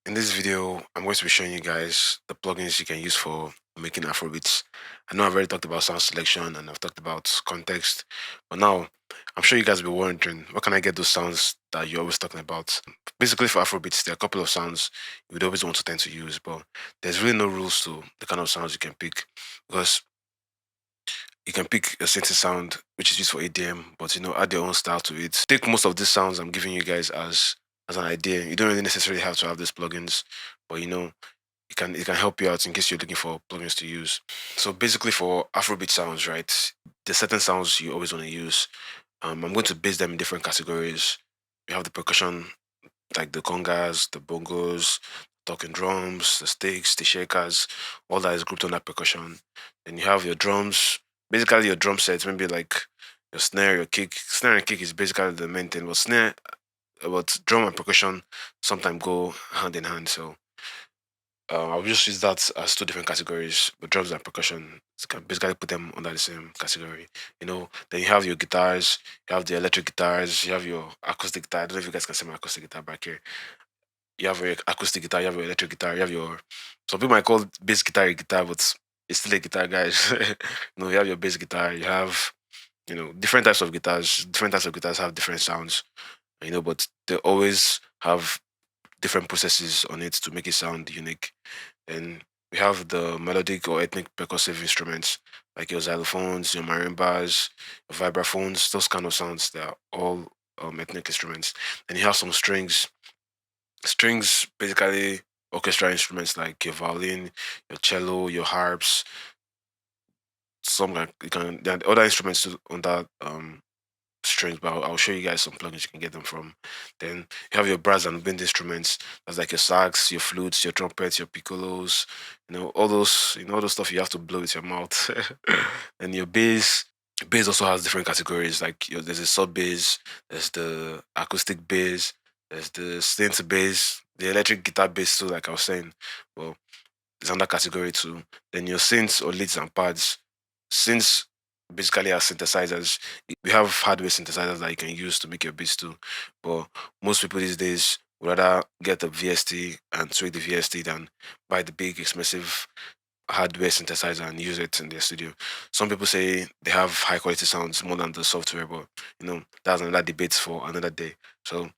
In this video, I'm going to be showing you guys the plugins you can use for making Afrobeats. I know I've already talked about sound selection and I've talked about context, but now I'm sure you guys will be wondering, where can I get those sounds that you're always talking about? Basically, for Afrobeats, there are a couple of sounds you would always want to tend to use, but there's really no rules to the kind of sounds you can pick because you can pick a synth sound which is used for ADM, but add your own style to it. Take most of these sounds I'm giving you guys as an idea. You don't really necessarily have to have these plugins, but it can help you out in case you're looking for plugins to use. So basically, for Afrobeat sounds, right, there's certain sounds you always want to use. I'm going to base them in different categories. You have the percussion, like the congas, the bongos, talking drums, the sticks, the shakers, all that is grouped under percussion. Then you have your drums, basically your drum sets, maybe like your snare, your kick. Snare and kick is basically the main thing, but drum and percussion sometimes go hand in hand. So I'll just use that as two different categories, but drums and percussion. You can basically put them under the same category. Then you have your guitars, you have the electric guitars, you have your acoustic guitar. I don't know if you guys can see my acoustic guitar back here. You have your acoustic guitar, you have your electric guitar, you have your some people might call bass guitar a guitar, but it's still a guitar, guys. You have your bass guitar, you have different types of guitars. Different types of guitars have different sounds, but they always have different processes on it to make it sound unique. Then we have the melodic or ethnic percussive instruments like your xylophones, your marimbas, your vibraphones, those kind of sounds. They are all ethnic instruments. And you have some strings. Strings basically orchestral instruments like your violin, your cello, your harps. Some like there are other instruments too on that strings, but I'll show you guys some plugins you can get them from. Then you have your brass and wind instruments. That's like your sax, your flutes, your trumpets, your piccolos. All those stuff you have to blow with your mouth. And your bass. Bass also has different categories. Like there's a sub bass, there's the acoustic bass, there's the synth bass, the electric guitar bass too. Like I was saying, well, it's under category too. Then your synths or leads and pads. Synths basically are synthesizers. We have hardware synthesizers that you can use to make your beats too. But most people these days would rather get a VST and tweak the VST than buy the big expensive hardware synthesizer and use it in their studio. Some people say they have high quality sounds more than the software, but that's another debate for another day. So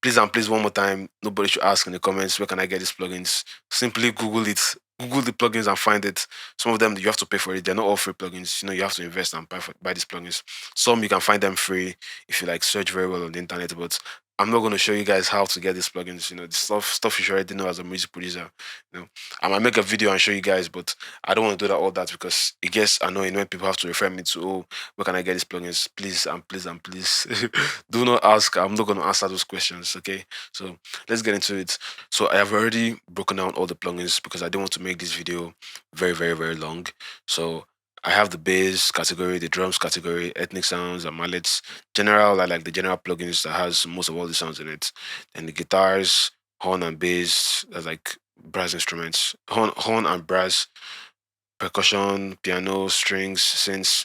please and please, one more time, nobody should ask in the comments, where can I get these plugins? Simply Google it. Google the plugins and find it. Some of them you have to pay for it. They're not all free plugins. You have to invest and buy these plugins. Some you can find them free if you like search very well on the internet. But I'm not going to show you guys how to get these plugins. The stuff you should already know as a music producer. I might make a video and show you guys, but I don't want to do all that because it gets annoying when people have to refer me to, oh, where can I get these plugins? Please and please and please do not ask. I'm not going to answer those questions. Okay, so let's get into it. So I have already broken down all the plugins because I don't want to make this video very, very, very long. So I have the bass category, the drums category, ethnic sounds and mallets. General, I like the general plugins that has most of all the sounds in it. And the guitars, horn and bass, that's like brass instruments, horn and brass, percussion, piano, strings, synths,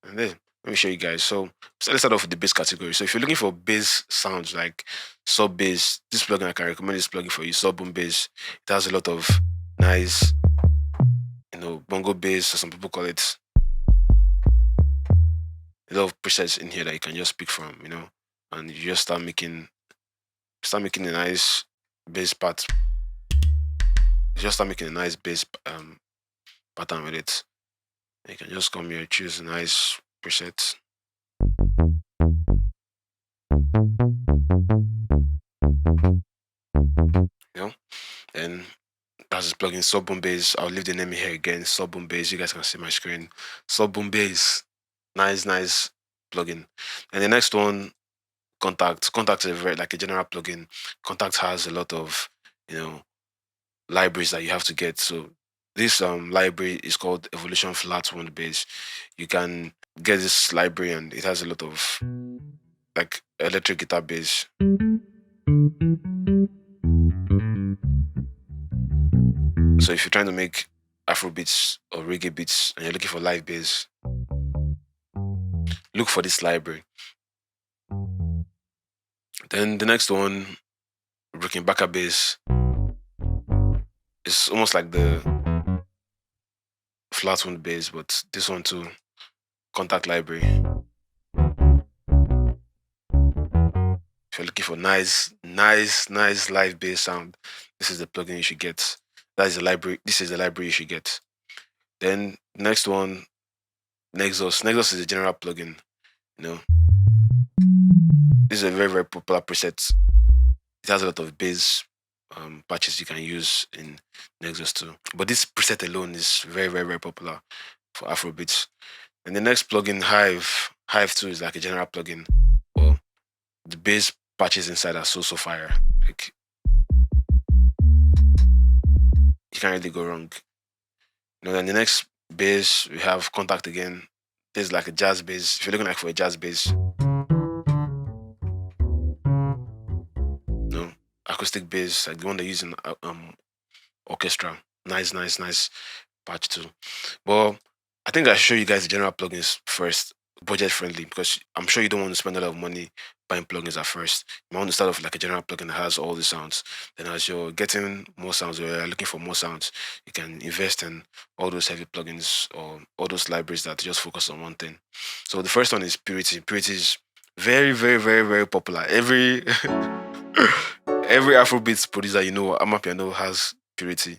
and then let me show you guys. So let's start off with the bass category. So if you're looking for bass sounds like sub bass, this plugin I can recommend this plugin for you. Sub boom bass. It has a lot of nice, bongo bass, or some people call it a lot of presets in here that you can just pick from, and you just start making a nice bass part. You just start making a nice bass pattern with it. You can just come here, choose a nice preset. And that's just plugin Sub Boom Bass. I'll leave the name here again. Sub Boom Bass. You guys can see my screen. Sub Boom Bass. Nice plugin. And the next one, Contact. Contact is like a general plugin. Contact has a lot of libraries that you have to get. So this library is called Evolution Flat One Bass. You can get this library and it has a lot of like electric guitar bass. So if you're trying to make Afro beats or reggae beats and you're looking for live bass, look for this library. Then the next one, Rickenbacker bass. It's almost like the flat wound bass, but this one too, contact library. If you're looking for nice live bass sound, this is the plugin you should get. That is the library. This is the library you should get. Then next one, Nexus. Nexus is a general plugin. You know, this is a very popular preset. It has a lot of bass patches you can use in Nexus too. But this preset alone is very popular for Afrobeats. And the next plugin, Hive. Hive too is like a general plugin. Well, the bass patches inside are so fire. Like you can't really go wrong. Then the next bass we have Contact again. This is like a jazz bass. If you're looking like for a jazz bass, acoustic bass, like the one they use in orchestra. Nice patch too. Well, I think I show you guys the general plugins first, budget friendly, because I'm sure you don't want to spend a lot of money buying plugins at first. You want to start off like a general plugin that has all the sounds. Then as you're getting more sounds or you're looking for more sounds, you can invest in all those heavy plugins or all those libraries that just focus on one thing. So the first one is Purity. Purity is very popular. Every every Afrobeats producer Amapiano has Purity.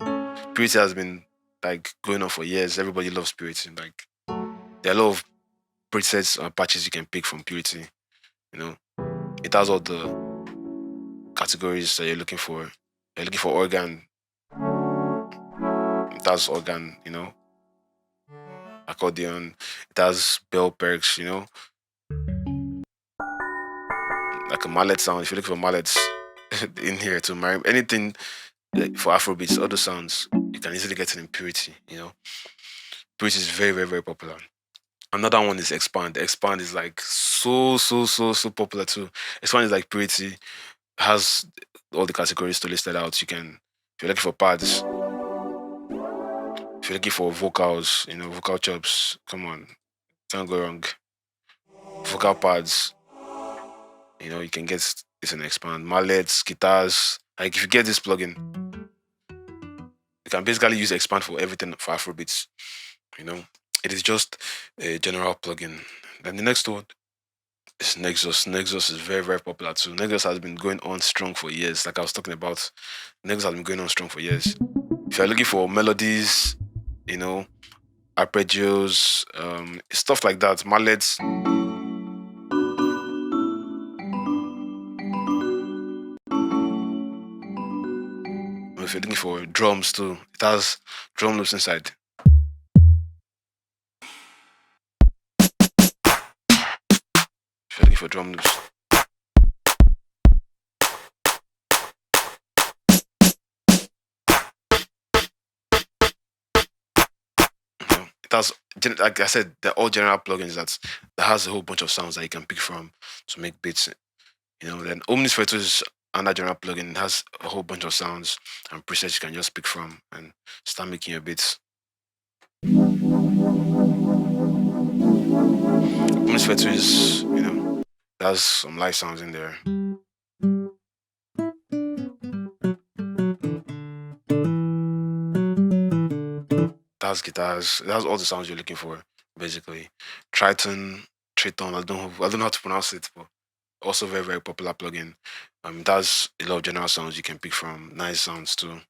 Purity has been like going on for years. Everybody loves Purity. Like there are a lot of presets and patches you can pick from Purity. It has all the categories that you're looking for. You're looking for organ. It has organ, accordion. It has bell perks, like a mallet sound. If you look for mallets in here to marry anything for Afrobeats, other sounds, you can easily get it in Purity, Purity is very popular. Another one is Expand. Expand is like so popular too. Expand is like Purity, has all the categories to listed out. If you're looking for pads, if you're looking for vocals, vocal chops, come on, can't go wrong. Vocal pads, you can get this in Expand. Mallets, guitars. Like if you get this plugin, you can basically use Expand for everything for Afrobeats. It is just a general plugin. Then the next one is Nexus. Nexus is very popular too. Nexus has been going on strong for years. Like I was talking about, Nexus has been going on strong for years. If you're looking for melodies, arpeggios, stuff like that, mallets. If you're looking for drums too, it has drum loops inside. If you're looking for drum loops. It has, like I said, they're all general plugins that has a whole bunch of sounds that you can pick from to make beats. Then Omnisphere is another general plugin. It has a whole bunch of sounds and presets you can just pick from and start making your beats. Omnisphere is, has some live sounds in there. It has guitars. It has all the sounds you're looking for, basically. Triton, I don't know how to pronounce it, but also very popular plugin. It has a lot of general sounds you can pick from. Nice sounds too.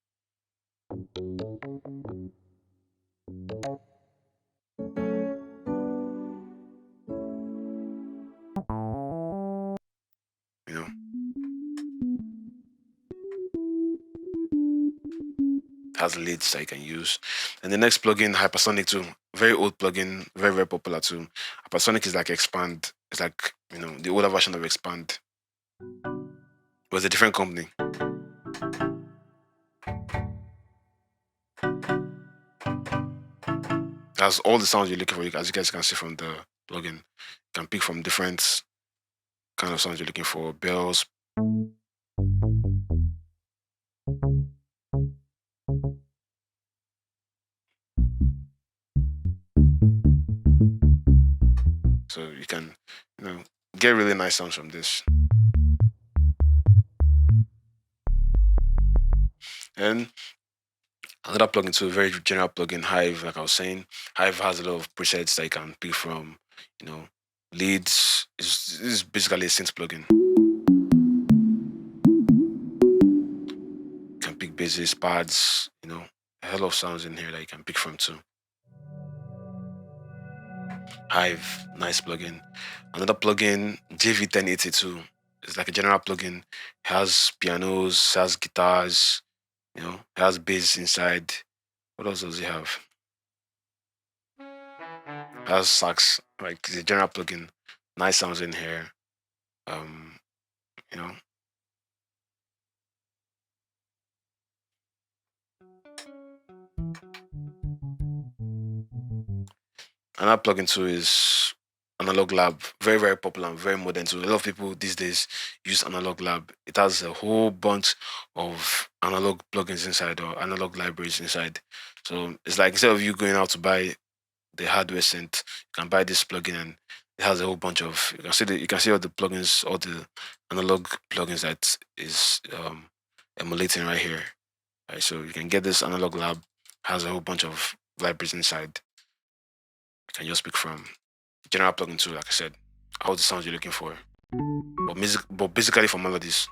Has leads that you can use. And the next plugin, Hypersonic too. Very old plugin, very popular too. Hypersonic is like Expand. It's like, the older version of Expand. It was a different company. It has all the sounds you're looking for, as you guys can see from the plugin. You can pick from different kind of sounds you're looking for. Bells. So you can, get really nice sounds from this. And Another plugin too, a very general plugin, Hive. Like I was saying, Hive has a lot of presets that you can pick from. You know, leads is basically a synth plugin. You can pick basses, pads. You know, a hell of sounds in here that you can pick from too. Hive, nice plugin. Another plugin, JV1082. It's like a general plugin. It has pianos, has guitars, you know, it has bass inside. What else does it have? It has sax. Like it's a general plugin. Nice sounds in here. Um, you know. Another plugin too is Analog Lab. Very, very popular and very modern too. A lot of people these days use Analog Lab. It has a whole bunch of analog plugins inside or analog libraries inside. So it's like instead of you going out to buy the hardware synth, you can buy this plugin and it has a whole bunch of you can see all the plugins, all the analog plugins that is emulating right here. Right, so you can get this Analog Lab, has a whole bunch of libraries inside. You can just pick from general plugin too, like I said, all the sounds you're looking for. But basically for melodies.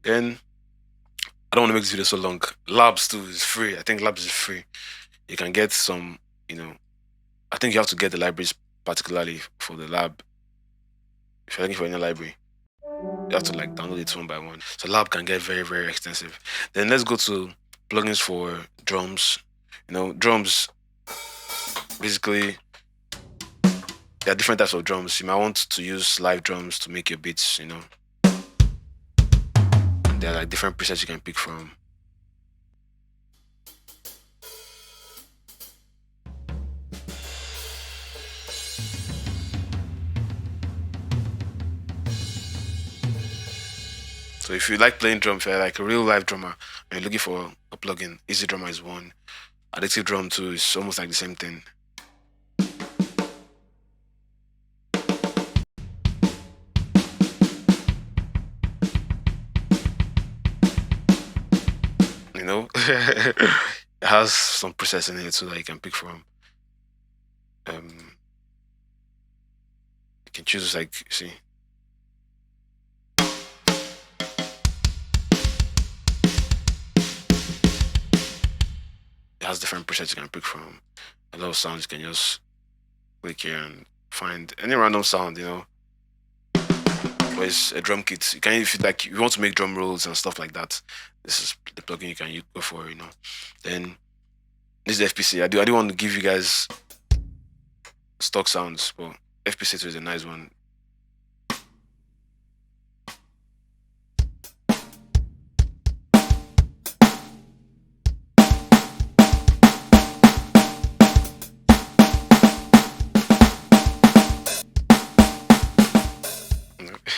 Then I don't want to make this video so long. Labs too is free. I think Labs is free. You can get some, you know, I think you have to get the libraries particularly for the lab. If you're looking for any library, you have to like download it one by one. So lab can get very, very extensive. Then let's go to plugins for drums. You know, drums basically there are different types of drums. You might want to use live drums to make your beats, you know. And there are like different presets you can pick from. So if you like playing drums, if you're like a real live drummer and you're looking for a plugin, Easy Drummer is one. Addictive Drum too is almost like the same thing. You know, it has some presets in it too that you can pick from. You can choose like see. It has different presets you can pick from. A lot of sounds you can just click here and find any random sound, you know. But it's a drum kit. You can if you like you want to make drum rolls and stuff like that. This is the plugin you can go for, you know. Then this is FPC. I do want to give you guys stock sounds, but FPC2 is a nice one.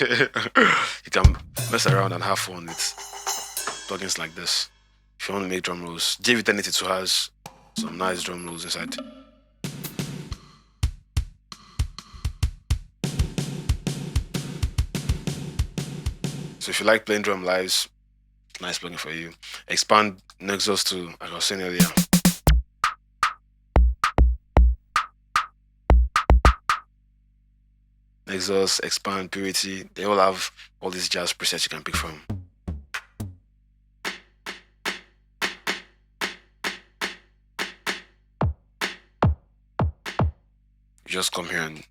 You can mess around and have fun with plugins like this. If you want to make drum rolls, JV1082 has some nice drum rolls inside. So if you like playing drum lives, nice plugin for you. Expand Nexus too, like I was saying earlier. Nexus, Expand, Purity, they all have all these jazz presets you can pick from. You just come here and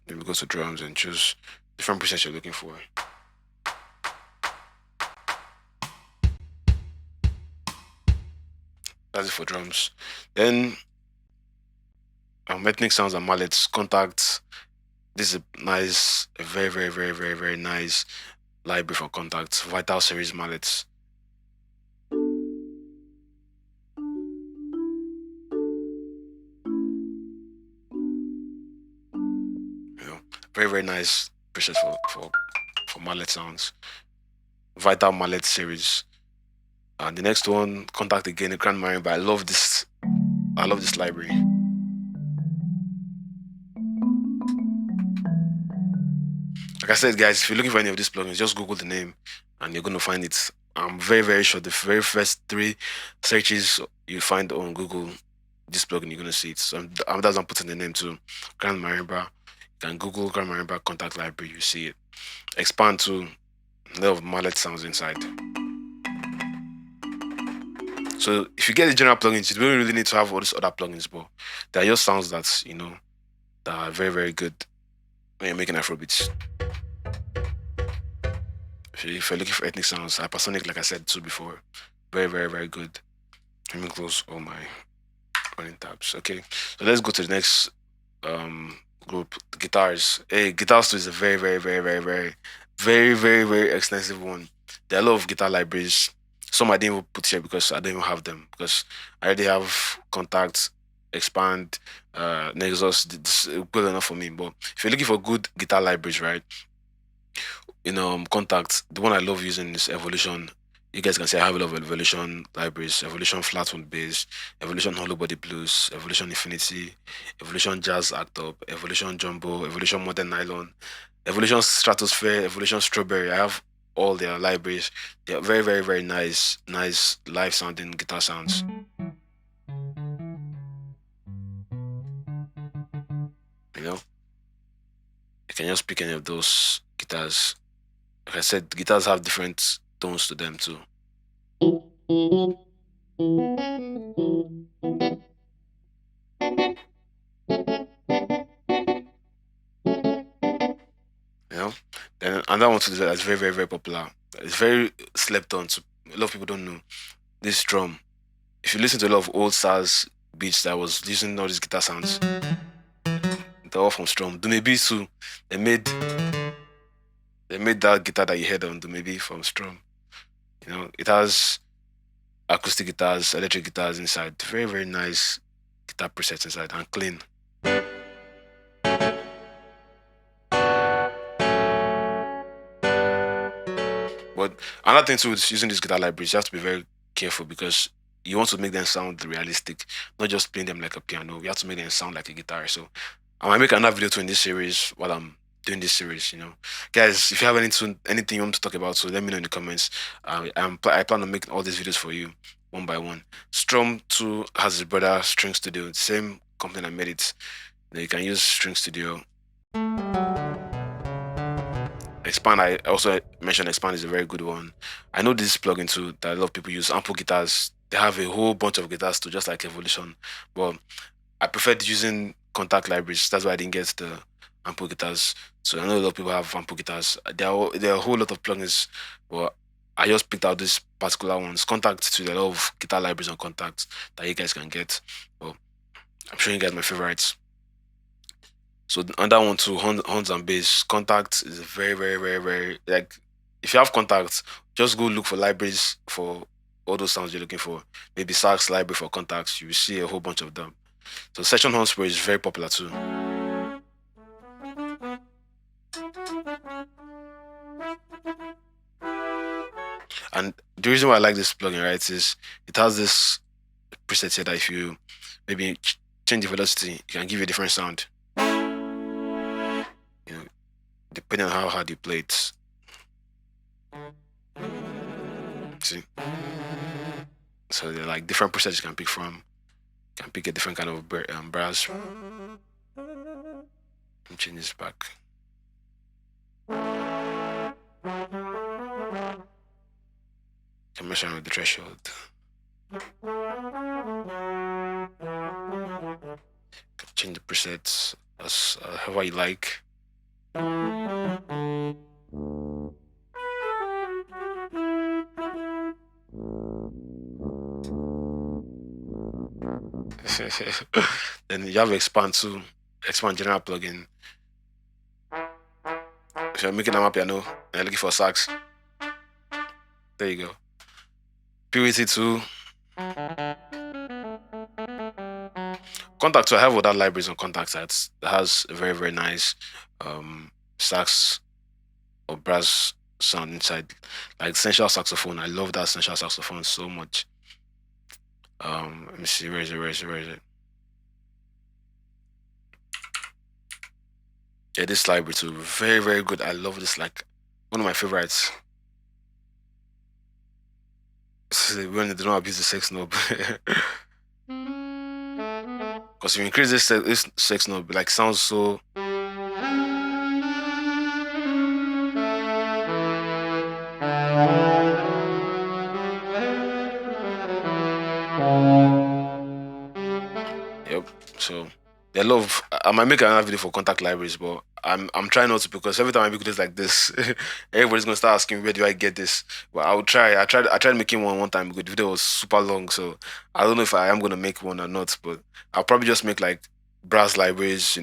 maybe go to drums and choose different presets you're looking for. That's it for drums. Then ethnic sounds and mallets, contacts. This is a very, very, very, very, very nice library for contacts. Vital series mallets. You know, very, very nice presets for mallet sounds. Vital mallet series. And the next one, contact again, the Grand Marimba. I love this library. Like I said, guys, if you're looking for any of these plugins, just Google the name and you're gonna find it. I'm very, very sure the very first three searches you find on Google, this plugin, you're gonna see it. So that's I'm putting the name to Grand Marimba. You can Google Grand Marimba contact library, you see it. Expand to a lot of mallet sounds inside. So if you get the general plugins, you don't really need to have all these other plugins, but there are just sounds that that are very, very good when you're making Afrobeats. If you're looking for ethnic sounds, Hypersonic, like I said too before, very, very, very good. Let me close all my running tabs. Okay, so let's go to the next group, guitars. Hey, guitars too is a very, very, very, very, very, very, very, very extensive one. There are a lot of guitar libraries. Some I didn't even put here because I don't even have them, because I already have Contact, Expand, Nexus. This is good enough for me. But if you're looking for good guitar libraries, right? Contact, the one I love using is Evolution. You guys can see I have a lot of Evolution libraries: Evolution Flat on Bass, Evolution Hollow Body Blues, Evolution Infinity, Evolution Jazz Act Up, Evolution Jumbo, Evolution Modern Nylon, Evolution Stratosphere, Evolution Strawberry. I have all their libraries. They are very, very, very nice live sounding guitar sounds. You know, you can just pick any of those guitars. Like I said, guitars have different tones to them too. You know, then another one too that's very, very, very popular. It's very slept on. So a lot of people don't know this drum. If you listen to a lot of old stars beats that was using all these guitar sounds, they're all from Strum. Dumebi too. They made they made that guitar that you heard on Dumebi from Strum. It has acoustic guitars, electric guitars inside. Very, very nice guitar presets inside and clean. But another thing too with using these guitar libraries, you have to be very careful because you want to make them sound realistic, not just playing them like a piano. You have to make them sound like a guitar. So I might make another video too in this series while I'm doing this series. Guys, if you have anything you want to talk about, so let me know in the comments. I plan on making all these videos for you one by one. Strum 2 has his brother String Studio, same company that made it. You can use String Studio. Expand, I also mentioned Expand is a very good one. I know this plugin too that a lot of people use. Ample guitars, they have a whole bunch of guitars too, just like Evolution. But I preferred using Contact libraries. That's why I didn't get the Ample guitars. So I know a lot of people have Ample guitars. There are a whole lot of plugins, but I just picked out these particular ones. Contact too, there are a lot of guitar libraries on Contact that you guys can get. But I'm showing you guys my favorites. So another one too, horns and bass. Contact is very, very, very, very like if you have contacts, just go look for libraries for all those sounds you're looking for. Maybe sax library for contacts, you will see a whole bunch of them. So session horn spray is very popular too. And the reason why I like this plugin, right, is it has this preset here that if you maybe change the velocity, it can give you a different sound. Depending on how hard you play it. See? So they're like different presets you can pick from. You can pick a different kind of brass. Let me change this back. You can mess around with the threshold. You can change the presets as however you like. Then you have Expand too. Expand general plugin. If you're making a piano and you're looking for sax, there you go. Purity too. Contact, so I have other libraries on Contact sites that has a very, very nice sax or brass sound inside. Like essential saxophone. I love that essential saxophone so much. Let me see, where is it? Yeah, this library too. Very, very good. I love this, like one of my favorites. when they don't abuse the sex knob. Because if you increase this sex knob, like sounds so. Yep. So they love. I might make another video for contact libraries, but I'm trying not to, because every time I make videos like this, everybody's gonna start asking where do I get this. But I'll try. I tried making one time because the video was super long, so I don't know if I am gonna make one or not. But I'll probably just make like browse libraries,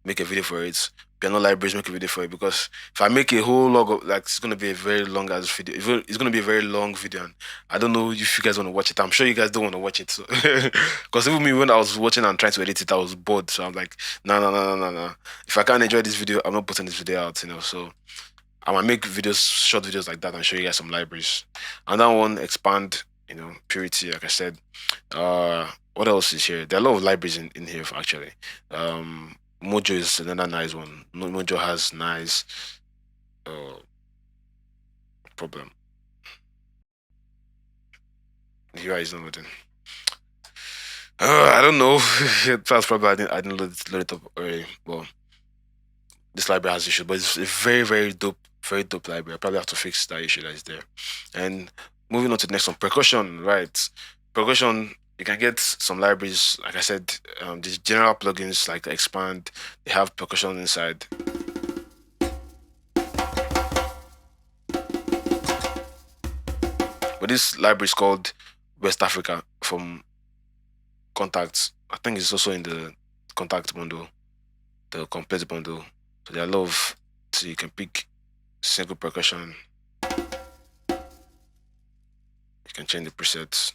make a video for it. Piano libraries, make a video for it, because if I make a whole log of, like, it's gonna be a very long ass video. It's gonna be a very long video, and I don't know if you guys want to watch it. I'm sure you guys don't want to watch it. So, because even me, when I was watching and trying to edit it, I was bored. So I'm like, no, no, no, no, no, no. If I can't enjoy this video, I'm not putting this video out. So I might make videos, short videos like that, and show you guys some libraries. And that one, expand, purity, like I said. What else is here? There are a lot of libraries in here, actually. Mojo is another nice one. Mojo has nice uh problem. The UI is not loading. I don't know. That's probably I didn't load it up already. Well, this library has issues, but it's a very dope library. I probably have to fix that issue that is there. And moving on to the next one, percussion. Right, percussion. You can get some libraries, like I said, the general plugins like Expand. They have percussion inside. But this library is called West Africa from Contacts. I think it's also in the Contact bundle, the complete bundle. So there are a lot of, so you can pick single percussion. You can change the presets.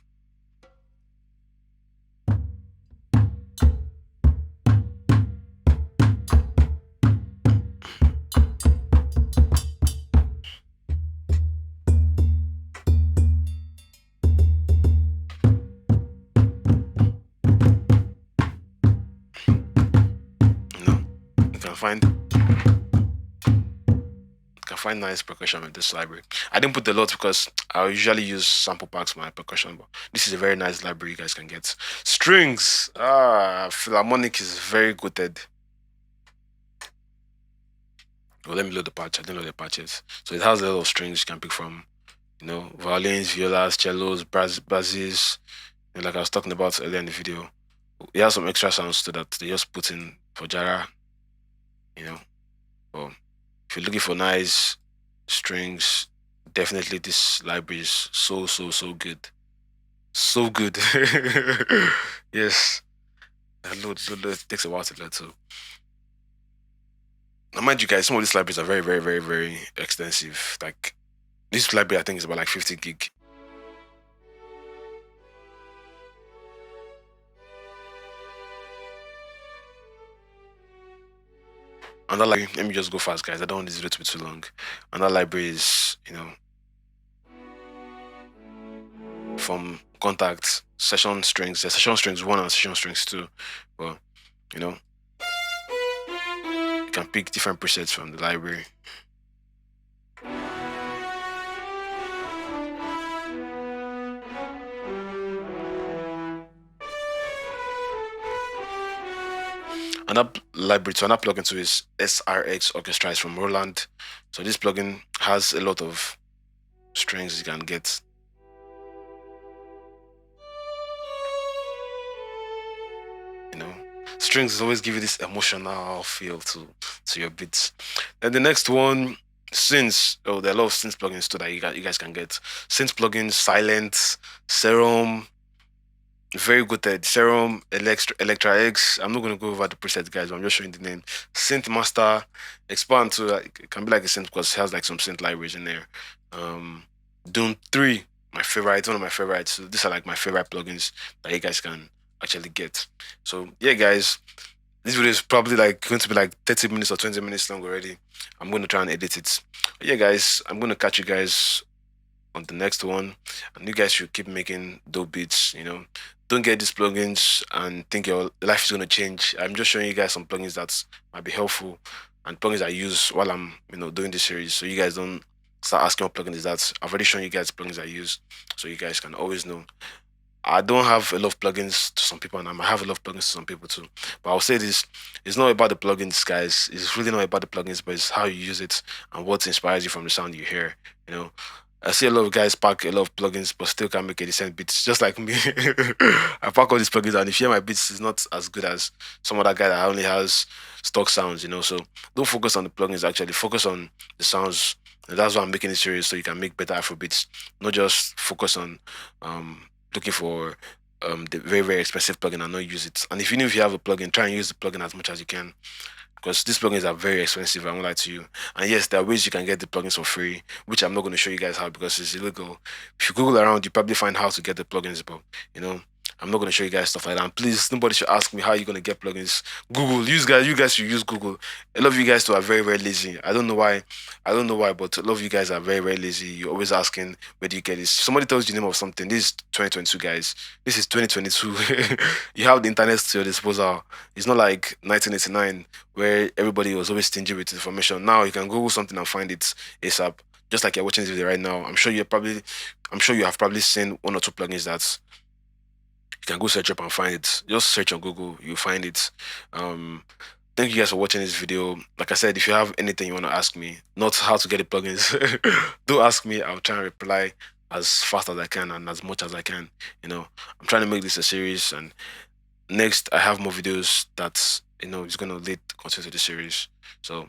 You can find nice percussion with this library. I didn't put a lot because I usually use sample packs for my percussion, but this is a very nice library you guys can get. Strings. Philharmonic is very goated. Well, let me load the patch. I didn't load the patches. So it has a lot of strings you can pick from. Violins, violas, cellos, basses. And like I was talking about earlier in the video, it has some extra sounds to that they just put in for Jara. Well, if you're looking for nice strings, definitely this library is so good. So good. Yes. Load. It takes a while to load too. Now, mind you guys, some of these libraries are very, very, very, very extensive. Like this library, I think is about like 50 gig. And that library, let me just go fast, guys. I don't want this video to be too long. And that library is, from Contacts, session strings. There's session strings 1 and session strings 2. Well, you can pick different presets from the library. Another library to another plugin to is SRX Orchestra is from Roland. So this plugin has a lot of strings you can get. Strings always give you this emotional feel to your beats. And the next one, synths. Oh, there are a lot of synth plugins too that you guys can get. Synth plugins, Silent, Serum, very good at Serum, Electra X. I'm not going to go over the presets, guys, but I'm just showing the name. Synth Master, Expand to it can be like a synth because it has like some synth libraries in there. Doom 3, my favorite, one of my favorites. So these are like my favorite plugins that you guys can actually get. So yeah, guys, this video is probably like going to be like 30 minutes or 20 minutes long already. I'm going to try and edit it. But yeah, guys, I'm going to catch you guys on the next one, and you guys should keep making dope beats. Don't get these plugins and think your life is going to change. I'm just showing you guys some plugins that might be helpful and plugins I use while I'm doing this series, so you guys don't start asking what plugin is that. I've already shown you guys plugins I use, so you guys can always know. I don't have a lot of plugins to some people, and I might have a lot of plugins to some people too. But I'll say this: it's not about the plugins, guys. It's really not about the plugins, but it's how you use it and what inspires you from the sound you hear. You know, I see a lot of guys pack a lot of plugins, but still can't make a decent beats, just like me. I pack all these plugins, and if you hear my beats, it's not as good as some other guy that only has stock sounds. So don't focus on the plugins. Actually, focus on the sounds. And that's why I'm making it serious, so you can make better Afro beats. Not just focus on um looking for the very very expensive plugin and not use it. And if you have a plugin, try and use the plugin as much as you can, because these plugins are very expensive. I won't lie to you. And yes, there are ways you can get the plugins for free, which I'm not going to show you guys how because it's illegal. If you Google around, you probably find how to get the plugins, but you know. I'm not going to show you guys stuff like that. And please, nobody should ask me how you're going to get plugins. Google, you guys should use Google. A lot of you guys too are very, very lazy. I don't know why. I don't know why, but a lot of you guys are very, very lazy. You're always asking where do you get this. Somebody tells you the name of something. This is 2022, guys. This is 2022. You have the internet to your disposal. It's not like 1989 where everybody was always stingy with information. Now you can Google something and find it ASAP. Just like you're watching this video right now. I'm sure you have probably seen one or two plugins that you can go search up and find it. Just search on Google, you'll find it. Um, Thank you guys for watching this video. Like I said, if you have anything you want to ask me, not how to get the plugins, do ask me. I'll try and reply as fast as I can and as much as I can. I'm trying to make this a series, and next I have more videos that is gonna lead continue to the series. So